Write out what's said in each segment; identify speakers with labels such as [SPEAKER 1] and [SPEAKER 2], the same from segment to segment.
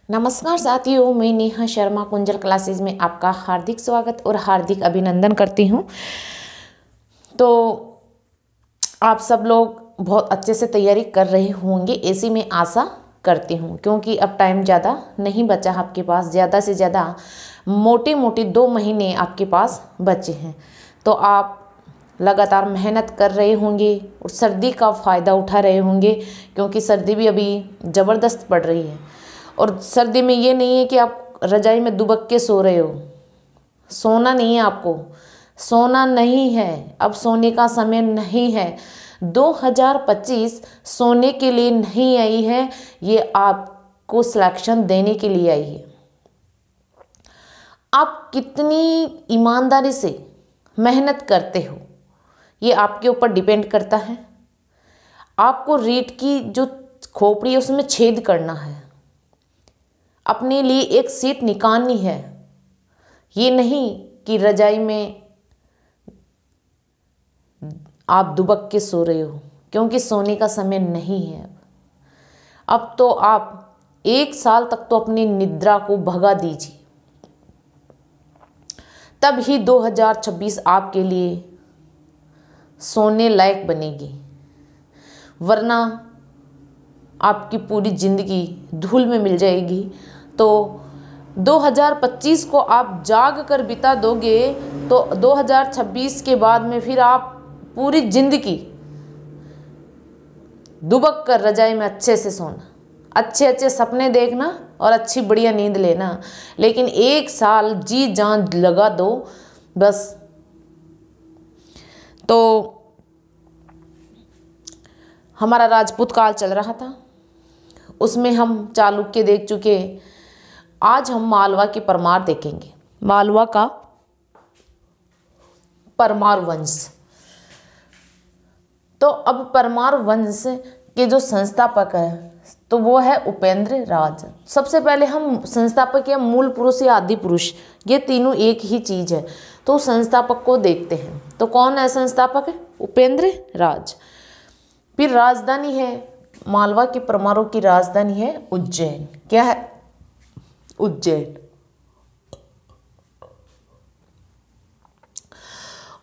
[SPEAKER 1] नमस्कार साथियों, मैं नेहा शर्मा कुंजल क्लासेस में आपका हार्दिक स्वागत और हार्दिक अभिनंदन करती हूँ। तो आप सब लोग बहुत अच्छे से तैयारी कर रहे होंगे, ऐसी मैं आशा करती हूँ, क्योंकि अब टाइम ज़्यादा नहीं बचा आपके पास। ज़्यादा से ज़्यादा मोटे मोटे 2 महीने आपके पास बचे हैं। तो आप लगातार मेहनत कर रहे होंगे और सर्दी का फ़ायदा उठा रहे होंगे, क्योंकि सर्दी भी अभी ज़बरदस्त पड़ रही है। और सर्दी में ये नहीं है कि आप रजाई में दुबक के सो रहे हो, सोना नहीं है आपको, सोना नहीं है, अब सोने का समय नहीं है। 2025 सोने के लिए नहीं आई है, ये आपको सिलेक्शन देने के लिए आई है। आप कितनी ईमानदारी से मेहनत करते हो ये आपके ऊपर डिपेंड करता है। आपको रीढ़ की जो खोपड़ी है उसमें छेद करना है, अपने लिए एक सीट निकालनी है। ये नहीं कि रजाई में आप दुबक के सो रहे हो, क्योंकि सोने का समय नहीं है। अब तो आप 1 साल तक तो अपनी निद्रा को भगा दीजिए, तब ही 2026 आपके लिए सोने लायक बनेगी, वरना आपकी पूरी ज़िंदगी धूल में मिल जाएगी। तो 2025 को आप जाग कर बिता दोगे तो 2026 के बाद में फिर आप पूरी ज़िंदगी दुबक कर रजाई में अच्छे से सोना, अच्छे अच्छे सपने देखना और अच्छी बढ़िया नींद लेना, लेकिन 1 साल जी जान लगा दो बस। तो हमारा राजपूत काल चल रहा था, उसमें हम चालुक्य देख चुके। आज हम मालवा की परमार देखेंगे, मालवा का परमार वंश। तो अब परमार वंश के जो संस्थापक है तो वो है उपेंद्र राज। सबसे पहले हम संस्थापक या मूल पुरुष या आदि पुरुष, ये तीनों एक ही चीज़ है, तो संस्थापक को देखते हैं। तो कौन है संस्थापक? उपेंद्र राज। फिर राजधानी है, मालवा की परमारों की राजधानी है उज्जैन। क्या है? उज्जैन।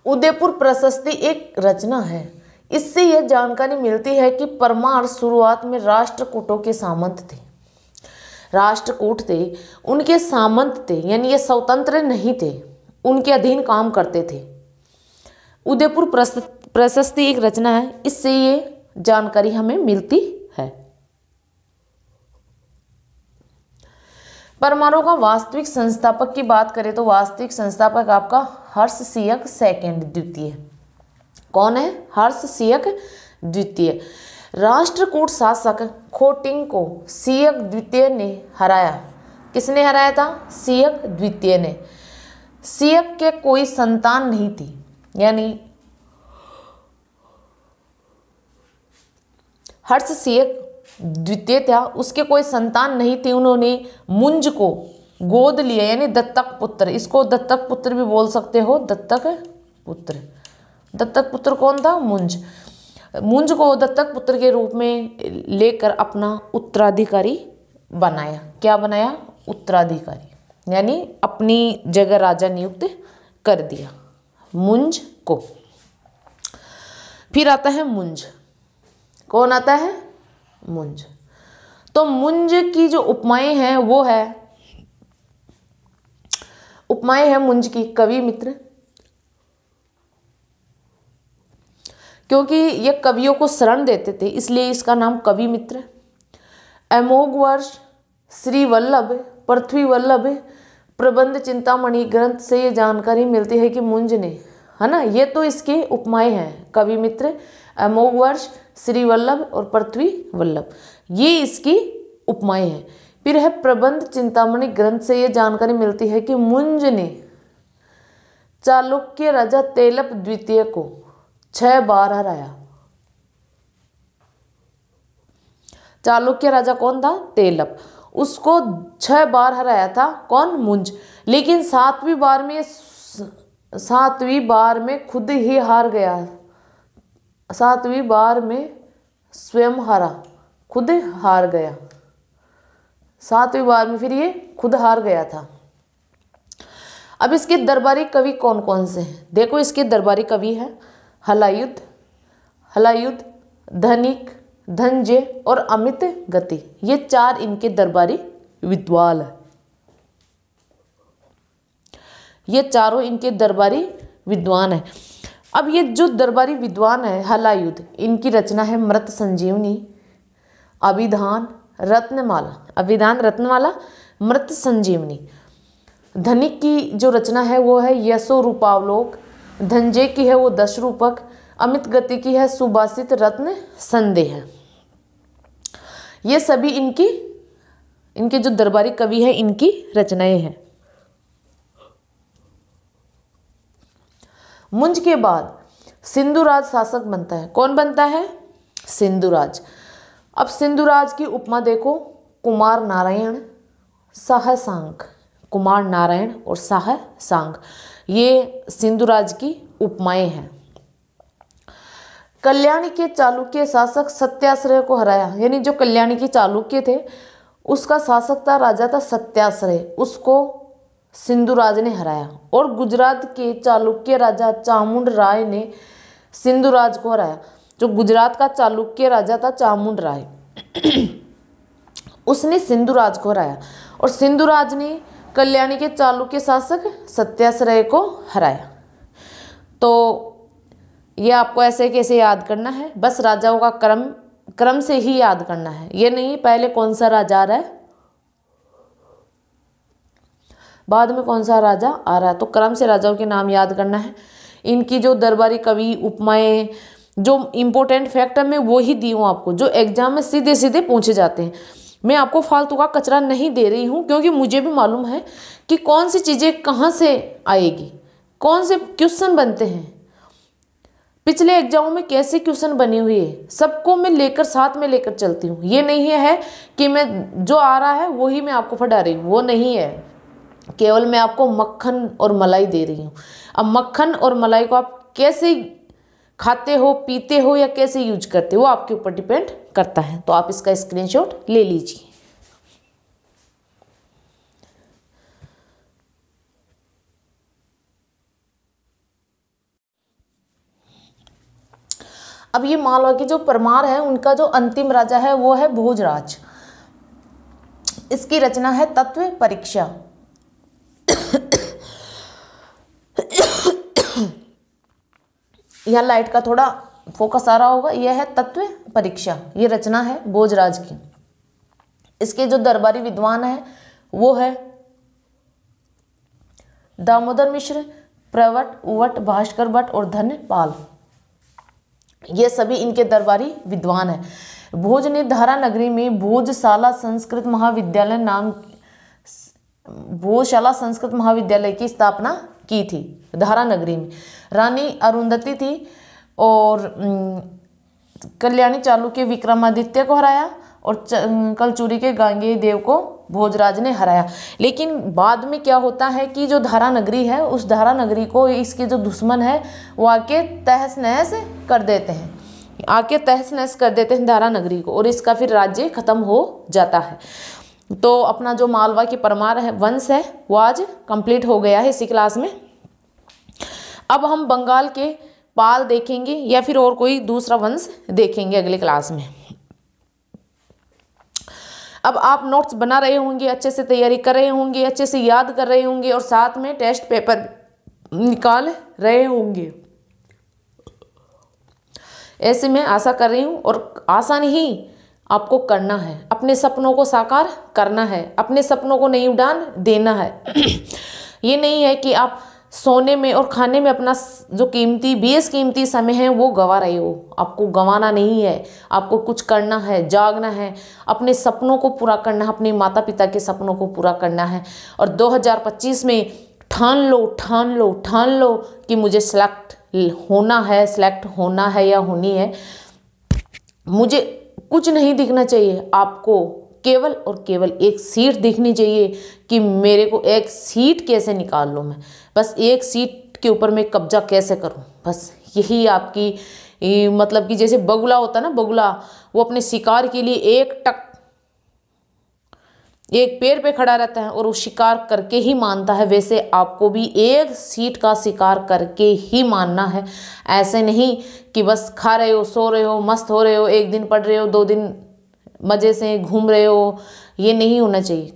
[SPEAKER 1] उदयपुर प्रशस्ति एक रचना है। इससे यह जानकारी मिलती है कि परमार शुरुआत में राष्ट्रकूटों के सामंत थे। राष्ट्रकूट थे, उनके सामंत थे, यानी ये स्वतंत्र नहीं थे, उनके अधीन काम करते थे। उदयपुर प्रशस्ति एक रचना है, इससे ये जानकारी हमें मिलती है। परमारों का वास्तविक संस्थापक की बात करें तो वास्तविक संस्थापक आपका हर्षसियक सेकंड द्वितीय। कौन है? हर्षसियक द्वितीय। राष्ट्रकूट शासक खोटिंग को सियक द्वितीय ने हराया। किसने हराया था? सियक द्वितीय ने। सियक के कोई संतान नहीं थी, यानी हर्षसियक द्वितीय था, उसके कोई संतान नहीं थी। उन्होंने मुंज को गोद लिया, यानी दत्तक पुत्र। इसको दत्तक पुत्र भी बोल सकते हो, दत्तक पुत्र। दत्तक पुत्र कौन था? मुंज। मुंज को दत्तक पुत्र के रूप में लेकर अपना उत्तराधिकारी बनाया। क्या बनाया? उत्तराधिकारी, यानी अपनी जगह राजा नियुक्त कर दिया मुंज को। फिर आता है मुंज। कौन आता है? मुंज। तो मुंज की जो उपमाएं हैं वो है, उपमाएं हैं मुंज की कवि मित्र, क्योंकि ये कवियों को शरण देते थे इसलिए इसका नाम कवि मित्र। अमोघ वर्ष, श्री वल्लभ, पृथ्वी वल्लभ, प्रबंध चिंतामणि ग्रंथ से ये जानकारी मिलती है कि मुंज ने, है ना, ये तो इसके उपमाएं हैं। कवि मित्र, अमोघ वर्ष, श्री वल्लभ और पृथ्वी वल्लभ, ये इसकी उपमाएं हैं। फिर है प्रबंध चिंतामणि ग्रंथ से ये जानकारी मिलती है कि मुंज ने चालुक्य राजा तेलप द्वितीय को 6 बार हराया। चालुक्य राजा कौन था? तेलप। उसको 6 बार हराया था। कौन? मुंज। लेकिन 7वीं बार में खुद ही हार गया। 7वीं बार में स्वयं हारा, खुद हार गया। 7वीं बार में फिर ये खुद हार गया था। अब इसके दरबारी कवि कौन कौन से हैं? देखो इसके दरबारी कवि हैं हलायुध, हलायुध, धनिक, धनंजय और अमित गति। ये 4 इनके दरबारी विद्वान हैं। ये चारों इनके दरबारी विद्वान हैं। अब ये जो दरबारी विद्वान है हलायुध, इनकी रचना है मृत संजीवनी, अभिधान रत्नमाला, अभिधान रत्नमाला, मृत संजीवनी। धनिक की जो रचना है वो है यशो रूपावलोक, धनंजय की है वो 10 रूपक, अमित गति की है सुभाषित रत्न संदेह। ये सभी इनके जो दरबारी कवि है इनकी रचनाएं हैं। मुंज के बाद सिंधुराज शासक बनता है। कौन बनता है? सिंधुराज। अब सिंधुराज की उपमा देखो, कुमार नारायण, शाह सांग, कुमार नारायण और शाह सांग, ये सिंधुराज की उपमाएं हैं। कल्याणी के चालुक्य शासक सत्याश्रय को हराया, यानी जो कल्याणी के चालुक्य थे उसका शासक था, राजा था सत्याश्रय, उसको सिंधुराज ने हराया। और गुजरात के चालुक्य राजा चामुंड राय ने सिंधुराज को हराया। जो गुजरात का चालुक्य राजा था चामुंड राय उसने सिंधुराज को हराया और सिंधुराज ने कल्याणी के चालुक्य शासक सत्याश्रय को हराया। तो ये आपको ऐसे कैसे याद करना है, बस राजाओं का क्रम से ही याद करना है। ये नहीं पहले कौन सा राजा आ रहा है बाद में कौन सा राजा आ रहा है, तो क्रम से राजाओं के नाम याद करना है। इनकी जो दरबारी कवि उपमाएं, जो इम्पोर्टेंट फैक्ट है मैं वो ही दी हूँ आपको, जो एग्जाम में सीधे सीधे पूछे जाते हैं। मैं आपको फालतू का कचरा नहीं दे रही हूँ, क्योंकि मुझे भी मालूम है कि कौन सी चीज़ें कहाँ से आएगी, कौन से क्वेश्चन बनते हैं, पिछले एग्जामों में कैसे क्वेश्चन बने हुए हैं, सबको मैं लेकर साथ में लेकर चलती हूँ। ये नहीं है कि मैं जो आ रहा है वही मैं आपको पढ़ा रही हूँ, वो नहीं है। केवल मैं आपको मक्खन और मलाई दे रही हूँ। अब मक्खन और मलाई को आप कैसे खाते हो, पीते हो या कैसे यूज करते हो, वो आपके ऊपर डिपेंड करता है। तो आप इसका स्क्रीनशॉट ले लीजिए। अब ये मालवा के जो परमार है उनका जो अंतिम राजा है वो है भोजराज। इसकी रचना है तत्व परीक्षा। यहाँ लाइट का थोड़ा फोकस आ रहा होगा, यह है तत्व परीक्षा, ये रचना है भोजराज की। इसके जो दरबारी विद्वान है वो है दामोदर मिश्र, प्रवट, उवट, भास्कर भट्ट और धनपाल। ये सभी इनके दरबारी विद्वान है। भोज ने धारा नगरी में भोजशाला संस्कृत महाविद्यालय की स्थापना की थी। धारा नगरी में रानी अरुंधति थी और कल्याणी चालुक्य विक्रमादित्य को हराया और कलचुरी के गांगेय देव को भोजराज ने हराया। लेकिन बाद में क्या होता है कि जो धारा नगरी है उस धारा नगरी को इसके जो दुश्मन है वो आके तहस नहस कर देते हैं, धारा नगरी को, और इसका फिर राज्य खत्म हो जाता है। तो अपना जो मालवा की परमार है वंश है वो आज कंप्लीट हो गया है इसी क्लास में। अब हम बंगाल के पाल देखेंगे या फिर और कोई दूसरा वंश देखेंगे अगले क्लास में। अब आप नोट्स बना रहे होंगे, अच्छे से तैयारी कर रहे होंगे, अच्छे से याद कर रहे होंगे और साथ में टेस्ट पेपर निकाल रहे होंगे, ऐसे मैं आशा कर रही हूँ। और आसान ही आपको करना है, अपने सपनों को साकार करना है, अपने सपनों को नई उड़ान देना है। ये नहीं है कि आप सोने में और खाने में अपना जो कीमती समय है वो गंवा रहे हो। आपको गंवाना नहीं है, आपको कुछ करना है, जागना है, अपने सपनों को पूरा करना है, अपने माता पिता के सपनों को पूरा करना है। और 2025 में ठान लो कि मुझे सिलेक्ट होना है या होनी है। मुझे कुछ नहीं दिखना चाहिए, आपको केवल और केवल एक सीट दिखनी चाहिए कि मेरे को एक सीट कैसे निकाल लूँ, मैं बस एक सीट के ऊपर मैं कब्जा कैसे करूँ, बस यही आपकी मतलब कि जैसे बगुला होता है ना, बगुला वो अपने शिकार के लिए एक टक एक पैर पे खड़ा रहता है और वो शिकार करके ही मानता है, वैसे आपको भी एक सीट का शिकार करके ही मानना है। ऐसे नहीं कि बस खा रहे हो, सो रहे हो, मस्त हो रहे हो, एक दिन पढ़ रहे हो, 2 दिन मज़े से घूम रहे हो, ये नहीं होना चाहिए।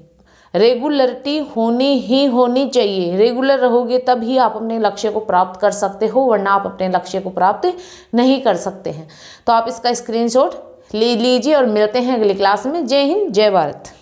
[SPEAKER 1] रेगुलरिटी होनी चाहिए। रेगुलर रहोगे तब ही आप अपने लक्ष्य को प्राप्त कर सकते हो, वरना आप अपने लक्ष्य को प्राप्त नहीं कर सकते हैं। तो आप इसका स्क्रीनशॉट ले लीजिए और मिलते हैं अगली क्लास में। जय हिंद, जय भारत।